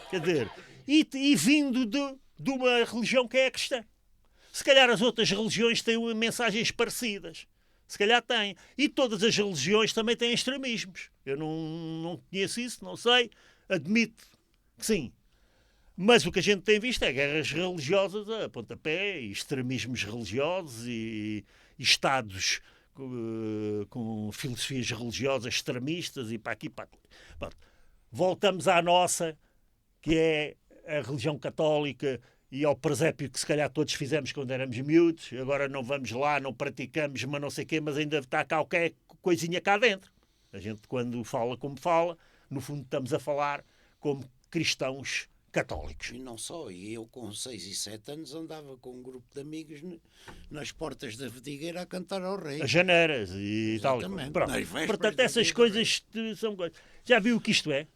Quer dizer, e vindo de uma religião que é a cristã. Se calhar as outras religiões têm mensagens parecidas. Se calhar têm. E todas as religiões também têm extremismos. Eu não conheço isso, não sei. Admito que sim. Mas o que a gente tem visto é guerras religiosas a pontapé, e extremismos religiosos e estados com filosofias religiosas extremistas e para aqui e para ali. Bom, voltamos à nossa, que é a religião católica e ao presépio que se calhar todos fizemos quando éramos miúdos. Agora não vamos lá, não praticamos, mas não sei o quê, mas ainda está cá qualquer coisinha cá dentro. A gente, quando fala como fala, no fundo estamos a falar como cristãos católicos.
E não só, e eu com 6 e 7 anos andava com um grupo de amigos nas portas da Vedigueira a cantar ao rei.
As janeiras e
Exatamente.
tal. Portanto, essas coisas são coisas. Já viu o que isto é?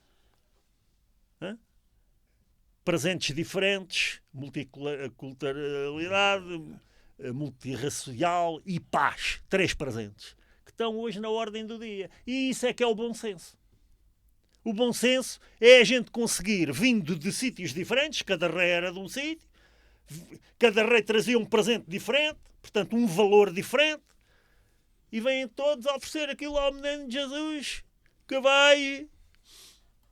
Hã? Presentes diferentes, multiculturalidade, multirracial e paz. 3 presentes que estão hoje na ordem do dia. E isso é que é o bom senso. O bom senso é a gente conseguir, vindo de sítios diferentes, cada rei era de um sítio, cada rei trazia um presente diferente, portanto um valor diferente, e vêm todos a oferecer aquilo ao menino Jesus, que vai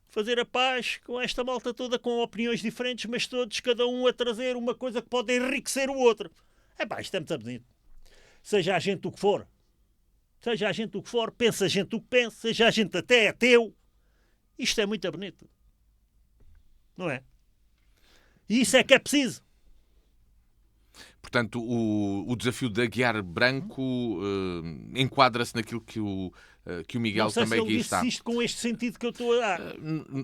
fazer a paz com esta malta toda com opiniões diferentes, mas todos, cada um a trazer uma coisa que pode enriquecer o outro. Isto é muito bonito. Seja a gente o que for, pensa a gente o que pensa, seja a gente até ateu, isto é muito bonito. Não é? E isso é que é preciso.
Portanto, o desafio de Aguiar Branco enquadra-se naquilo que o Miguel também aqui está.
Não sei se ele disse isto com este sentido que eu estou a dar.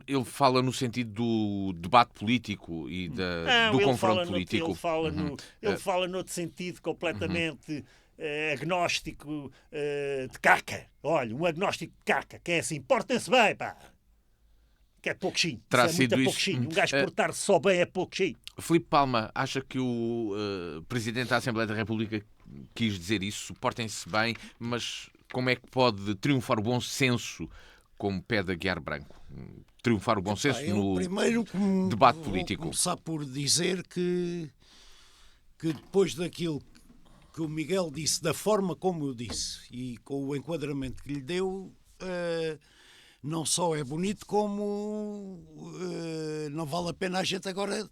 Ele fala no sentido do debate político e do confronto político.
Ele fala noutro sentido completamente agnóstico de caca. Olha, um agnóstico de caca, que é assim, portem-se bem, pá. Que é pouquinho.
Terá
sido muito pouquinho. Um gajo portar-se só bem é pouquinho.
Filipe Palma, acha que o Presidente da Assembleia da República quis dizer isso? Portem-se bem, mas como é que pode triunfar o bom senso como pede Aguiar Branco? Triunfar o bom senso no
primeiro,
debate político.
Vou começar por dizer que depois daquilo que o Miguel disse, da forma como eu disse e com o enquadramento que lhe deu, não só é bonito como não vale a pena a gente agora.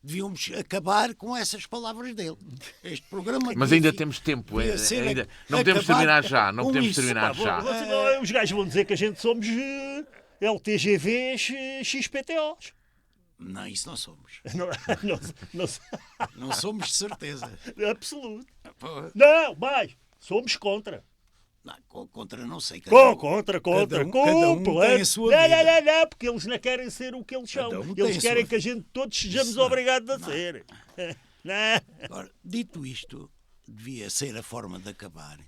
Devíamos acabar com essas palavras dele. Este programa.
Mas ainda temos tempo. Não podemos terminar já. Não podemos terminar já.
Os gajos vão dizer que a gente somos LTGVs XPTOs.
Não, isso não somos.
Não
somos de certeza.
Absoluto. Não, mas somos contra.
Não, contra não sei.
Contra.
Cada um tem a sua vida.
Não, porque eles não querem ser o que eles são. Eles querem que a gente todos sejamos obrigados a ser.
Agora, dito isto, devia ser a forma de acabar.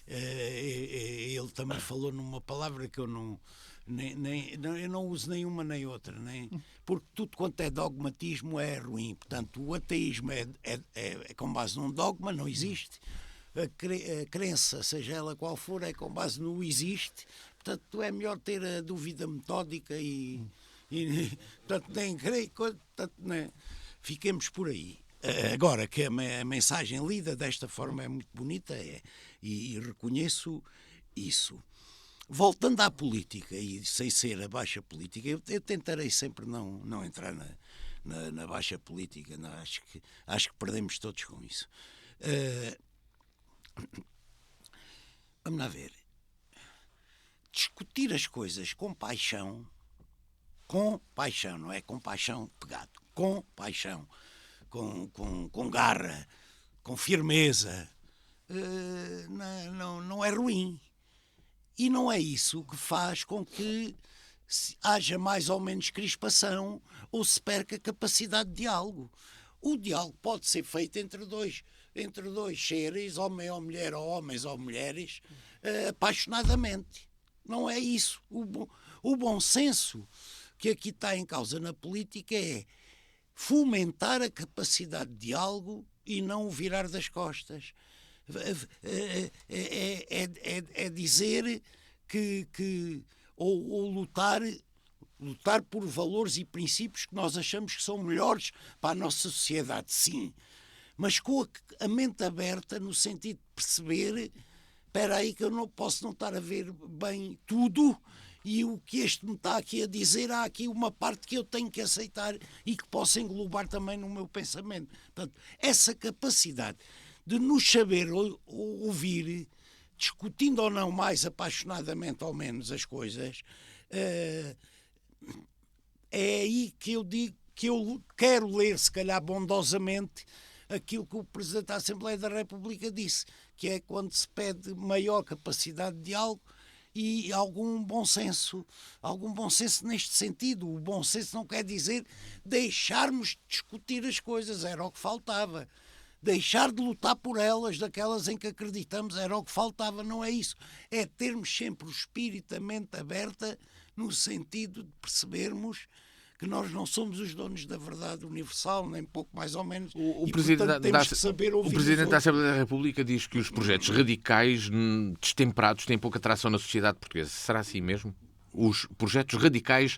Ele também falou numa palavra que eu eu não uso nenhuma nem outra, porque tudo quanto é dogmatismo é ruim. Portanto, o ateísmo é com base num dogma, não existe. A crença, seja ela qual for, é com base no existe. Portanto, é melhor ter a dúvida metódica portanto, nem creio, portanto, fiquemos por aí. Agora que a mensagem lida desta forma é muito bonita e reconheço isso. Voltando à política, e sem ser a baixa política, eu tentarei sempre não entrar na baixa política. Não, acho que perdemos todos com isso. Vamos lá ver. Discutir as coisas com paixão, não é com paixão pegado, com paixão, com garra, com firmeza, não é ruim. E não é isso que faz com que haja mais ou menos crispação ou se perca a capacidade de diálogo. O diálogo pode ser feito entre dois seres, homem ou mulher, ou homens ou mulheres, apaixonadamente. Não é isso. O bom senso que aqui está em causa na política é fomentar a capacidade de diálogo e não o virar das costas. É dizer ou lutar por valores e princípios que nós achamos que são melhores para a nossa sociedade, sim. Mas com a mente aberta no sentido de perceber, espera aí que eu não posso não estar a ver bem tudo e o que este me está aqui a dizer, há aqui uma parte que eu tenho que aceitar e que posso englobar também no meu pensamento. Portanto, essa capacidade de nos saber ouvir, discutindo ou não mais apaixonadamente ou menos as coisas, é aí que eu digo que eu quero ler, se calhar bondosamente, aquilo que o Presidente da Assembleia da República disse, que é quando se pede maior capacidade de diálogo e algum bom senso neste sentido. O bom senso não quer dizer deixarmos de discutir as coisas, era o que faltava. Deixar de lutar por elas, daquelas em que acreditamos, era o que faltava, não é isso. É termos sempre o espírito, a mente aberta, no sentido de percebermos que nós não somos os donos da verdade universal, nem pouco mais ou menos.
O Presidente da Assembleia da República diz que os projetos radicais destemperados têm pouca atração na sociedade portuguesa. Será assim mesmo? Os projetos radicais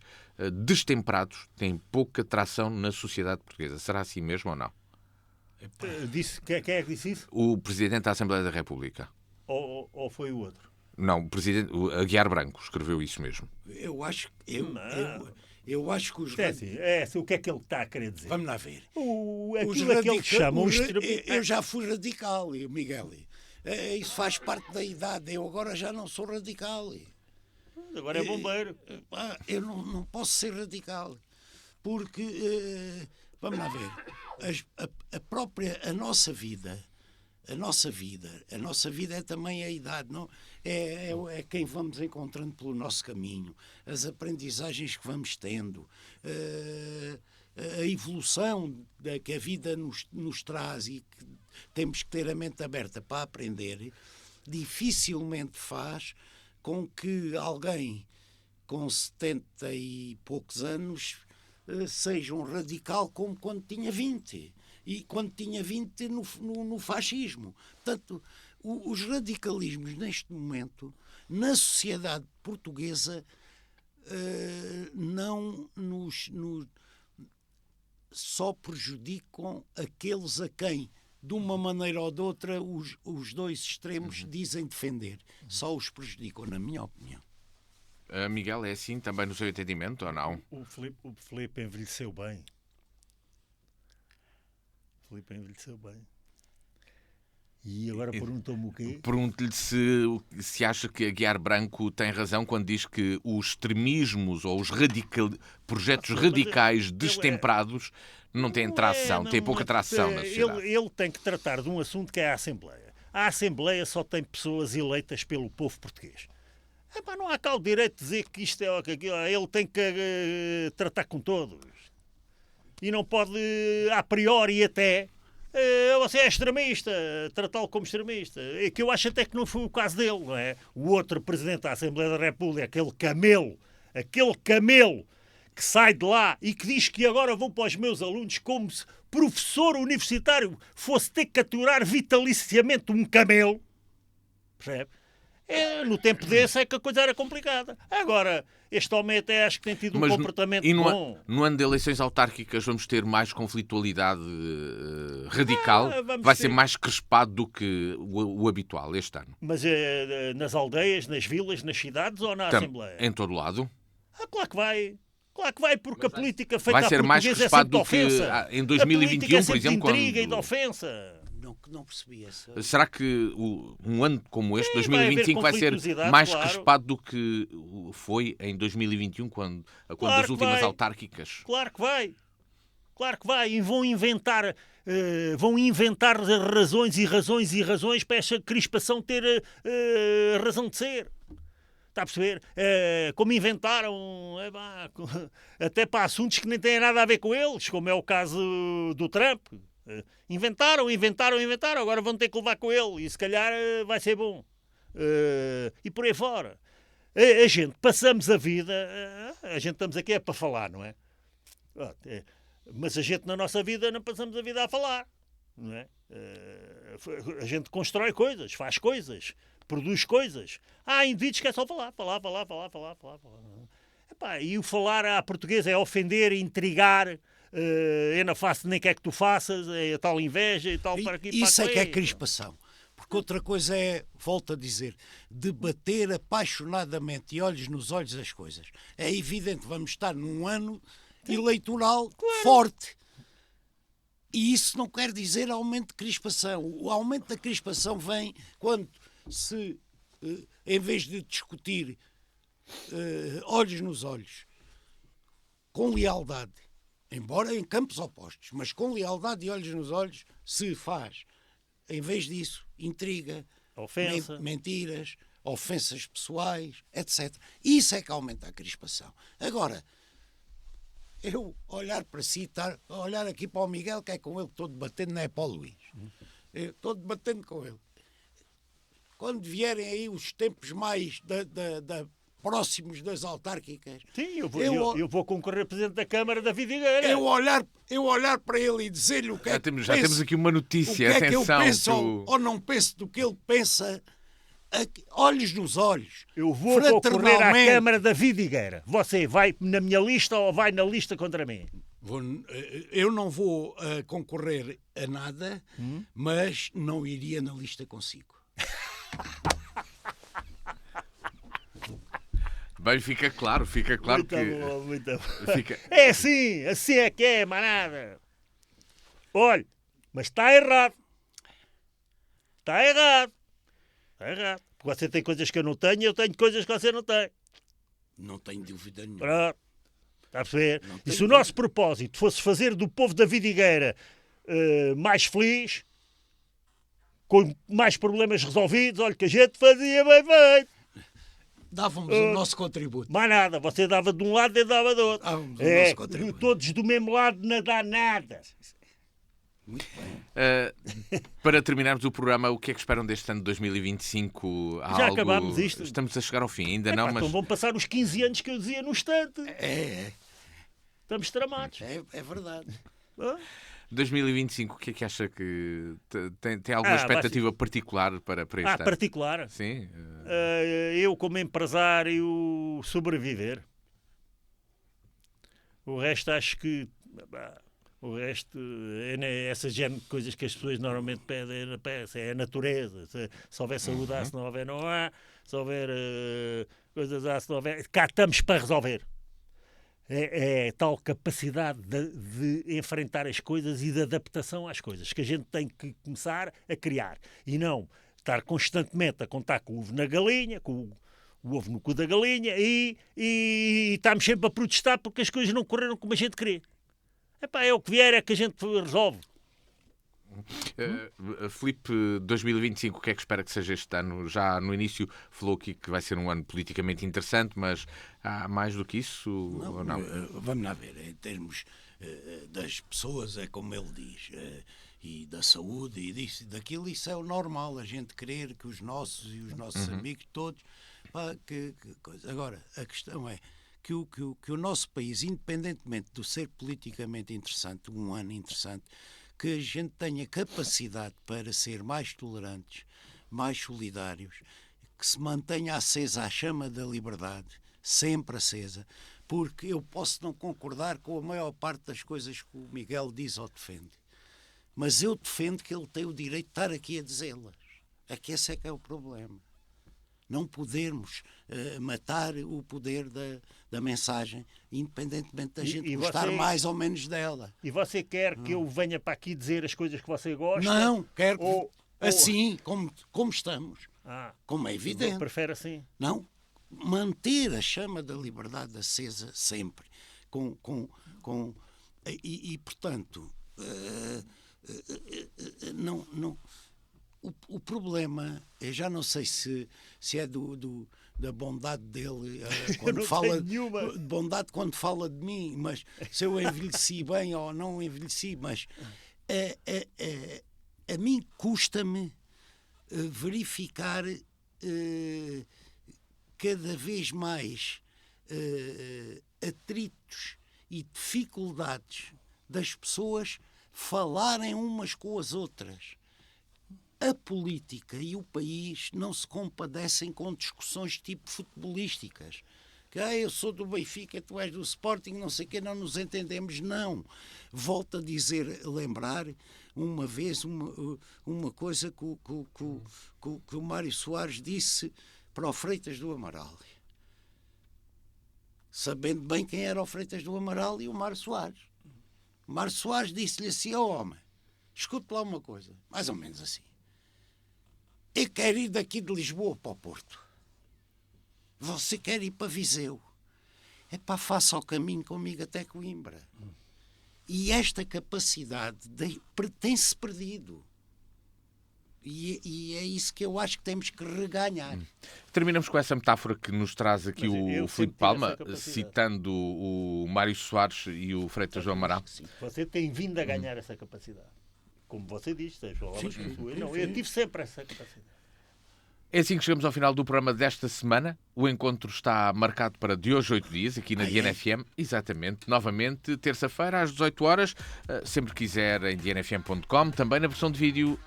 destemperados têm pouca atração na sociedade portuguesa. Será assim mesmo ou não?
Quem é que disse isso?
O Presidente da Assembleia da República.
Ou foi o outro?
Não, o Aguiar Branco escreveu isso mesmo.
Eu acho que os...
o que é que ele está a querer dizer?
Vamos lá ver.
Aquilo é que eles chamam...
Eu já fui radical, Miguel. Isso faz parte da idade. Eu agora já não sou radical.
Agora é bombeiro.
Eu não posso ser radical. Porque, vamos lá ver, a nossa vida é também a idade, não? É quem vamos encontrando pelo nosso caminho, as aprendizagens que vamos tendo, a evolução que a vida nos traz e que temos que ter a mente aberta para aprender, dificilmente faz com que alguém com 70 e poucos anos seja um radical como quando tinha 20. E quando tinha 20 no fascismo. Portanto, os radicalismos neste momento, na sociedade portuguesa, não só prejudicam aqueles a quem, de uma maneira ou de outra, os dois extremos dizem defender. Só os prejudicam, na minha opinião.
Miguel, é assim também no seu entendimento ou não?
O Filipe envelheceu bem. Filipe envelheceu bem. E agora perguntou-me o quê?
Pergunto-lhe se acha que Aguiar Branco tem razão quando diz que os extremismos ou os projetos radicais destemperados não têm tração, têm pouca tração na sociedade.
Ele tem que tratar de um assunto que é a Assembleia. A Assembleia só tem pessoas eleitas pelo povo português. Não há cá o direito de dizer que isto é ou que aquilo. Ele tem que tratar com todos. E não pode, a priori até, você é extremista, tratá-lo como extremista. É que eu acho até que não foi o caso dele, não é? O outro Presidente da Assembleia da República, aquele camelo que sai de lá e que diz que agora vou para os meus alunos como se professor universitário fosse ter que aturar vitaliciamente um camelo. Percebe? No tempo desse é que a coisa era complicada. Agora, este homem até acho que tem tido um comportamento bom.
No ano de eleições autárquicas vamos ter mais conflitualidade radical? Vai ser mais crespado do que o habitual este ano?
Mas nas aldeias, nas vilas, nas cidades ou na Assembleia?
Em todo lado?
Claro que vai. Claro que vai, porque a política feita
vai ser mais crespado do que em 2021, por exemplo,
de intriga e de ofensa.
Não percebi essa.
Será que um ano como este, 2025, vai ser mais crespado do que foi em 2021, quando as últimas autárquicas?
Claro que vai. Claro que vai. E vão inventar razões para essa crispação ter razão de ser. Está a perceber? Como inventaram até para assuntos que nem têm nada a ver com eles, como é o caso do Trump. Inventaram, agora vão ter que levar com ele e se calhar vai ser bom. E por aí fora. A gente passamos a vida, a gente estamos aqui é para falar, não é? Mas a gente na nossa vida não passamos a vida a falar, não é? A gente constrói coisas, faz coisas, produz coisas. Há indivíduos que é só falar. Epá, e o falar à portuguesa é ofender, intrigar, é na face nem quer que tu faças, é a tal inveja e tal para aqui.
Isso é que é crispação. Porque outra coisa é, volto a dizer, debater apaixonadamente e olhos nos olhos as coisas. É evidente, vamos estar num ano eleitoral forte. E isso não quer dizer aumento de crispação. O aumento da crispação vem quando se, em vez de discutir olhos nos olhos, com lealdade, embora em campos opostos, mas com lealdade e olhos nos olhos, se faz, em vez disso, intriga,
ofensa,
mentiras, ofensas pessoais, etc. Isso é que aumenta a crispação. Agora, eu olhar para si, olhar aqui para o Miguel, que é com ele que estou debatendo, não é para o Luís. Eu estou debatendo com ele. Quando vierem aí os tempos mais próximos das autárquicas...
Sim, eu vou concorrer a Presidente da Câmara da Vidigueira.
Eu olhar para ele e dizer-lhe o que é que
já temos aqui uma notícia,
o que é
atenção.
Que eu penso ou não penso do que ele pensa, olhos nos olhos.
Eu vou concorrer à Câmara da Vidigueira. Você vai na minha lista ou vai na lista contra mim?
Eu não vou concorrer a nada, mas não iria na lista consigo.
Bem, fica claro
muito
que...
Bom, muito bom. É assim é que é, manada. Olha, mas está errado. Está errado. Porque você tem coisas que eu não tenho e eu tenho coisas que você não tem.
Não tenho dúvida nenhuma.
Pronto. Está a perceber? E se o nosso propósito fosse fazer do povo da Vidigueira mais feliz, com mais problemas resolvidos, olha que a gente fazia bem feito.
Dávamos o nosso contributo.
Mais nada, você dava de um lado e eu dava do outro.
Dávamos o nosso contributo.
Todos do mesmo lado não dá nada.
Muito bem.
Para terminarmos o programa, o que é que esperam deste ano de 2025?
Já acabámos isto.
Estamos a chegar ao fim, ainda não, mas...
Então vão passar os 15 anos que eu dizia no instante.
É.
Estamos tramados.
É verdade.
2025, o que é que acha que... Tem alguma expectativa particular para este ano?
Particular?
Sim.
Eu, como empresário, sobreviver. O resto, acho que... O resto, essas coisas que as pessoas normalmente pedem, é a natureza. Se houver saúde, há. Se não houver, não há. Se houver coisas, há. Se não houver... Cá estamos para resolver. É tal capacidade de enfrentar as coisas e de adaptação às coisas que a gente tem que começar a criar. E não estar constantemente a contar com o ovo na galinha, com o ovo no cu da galinha e estamos sempre a protestar porque as coisas não correram como a gente queria. É o que vier é que a gente resolve.
Filipe, 2025, o que é que espera que seja este ano? Já no início falou aqui que vai ser um ano politicamente interessante, mas há mais do que isso? Ou não?
Vamos lá ver, em termos das pessoas, é como ele diz, e da saúde e disso e daquilo, isso é o normal, a gente querer que os nossos e os nossos amigos todos, que coisa. Agora, a questão é que o nosso país, independentemente de ser politicamente interessante, um ano interessante, que a gente tenha capacidade para ser mais tolerantes, mais solidários, que se mantenha acesa a chama da liberdade, sempre acesa, porque eu posso não concordar com a maior parte das coisas que o Miguel diz ou defende, mas eu defendo que ele tem o direito de estar aqui a dizê-las. É que esse é que é o problema. Não podermos matar o poder da mensagem, independentemente da gente gostar mais ou menos dela.
E você quer que eu venha para aqui dizer as coisas que você gosta?
Não, quero assim, como estamos. Como é evidente.
Prefere assim?
Não, manter a chama da liberdade acesa sempre. Portanto, não... O problema, eu já não sei se é da bondade dele quando fala de bondade quando fala de mim, mas se eu envelheci bem ou não envelheci, mas a mim custa-me verificar cada vez mais atritos e dificuldades das pessoas falarem umas com as outras. A política e o país não se compadecem com discussões tipo futebolísticas. Que eu sou do Benfica, tu és do Sporting, não sei o quê, não nos entendemos. Não. Volto a dizer, lembrar uma vez uma coisa que o Mário Soares disse para o Freitas do Amaral. Sabendo bem quem era o Freitas do Amaral e o Mário Soares. O Mário Soares disse-lhe assim: homem, escute lá uma coisa, mais ou menos assim. Eu quero ir daqui de Lisboa para o Porto. Você quer ir para Viseu. Faça o caminho comigo até Coimbra. E esta capacidade tem-se perdido. E é isso que eu acho que temos que reganhar.
Terminamos com essa metáfora que nos traz aqui o Filipe Palma, citando o Mário Soares e o Freitas do Amaral.
Você tem vindo a ganhar essa capacidade. Como você diz, seja obras que eu tive sempre essa capacidade.
É assim que chegamos ao final do programa desta semana. O encontro está marcado para de hoje 8 dias, aqui na Diana FM. Exatamente, novamente, terça-feira, às 18 horas. Sempre que quiser, em dianafm.com. Também na versão de vídeo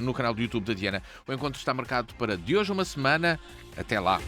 no canal do YouTube da Diana. O encontro está marcado para de hoje uma semana. Até lá.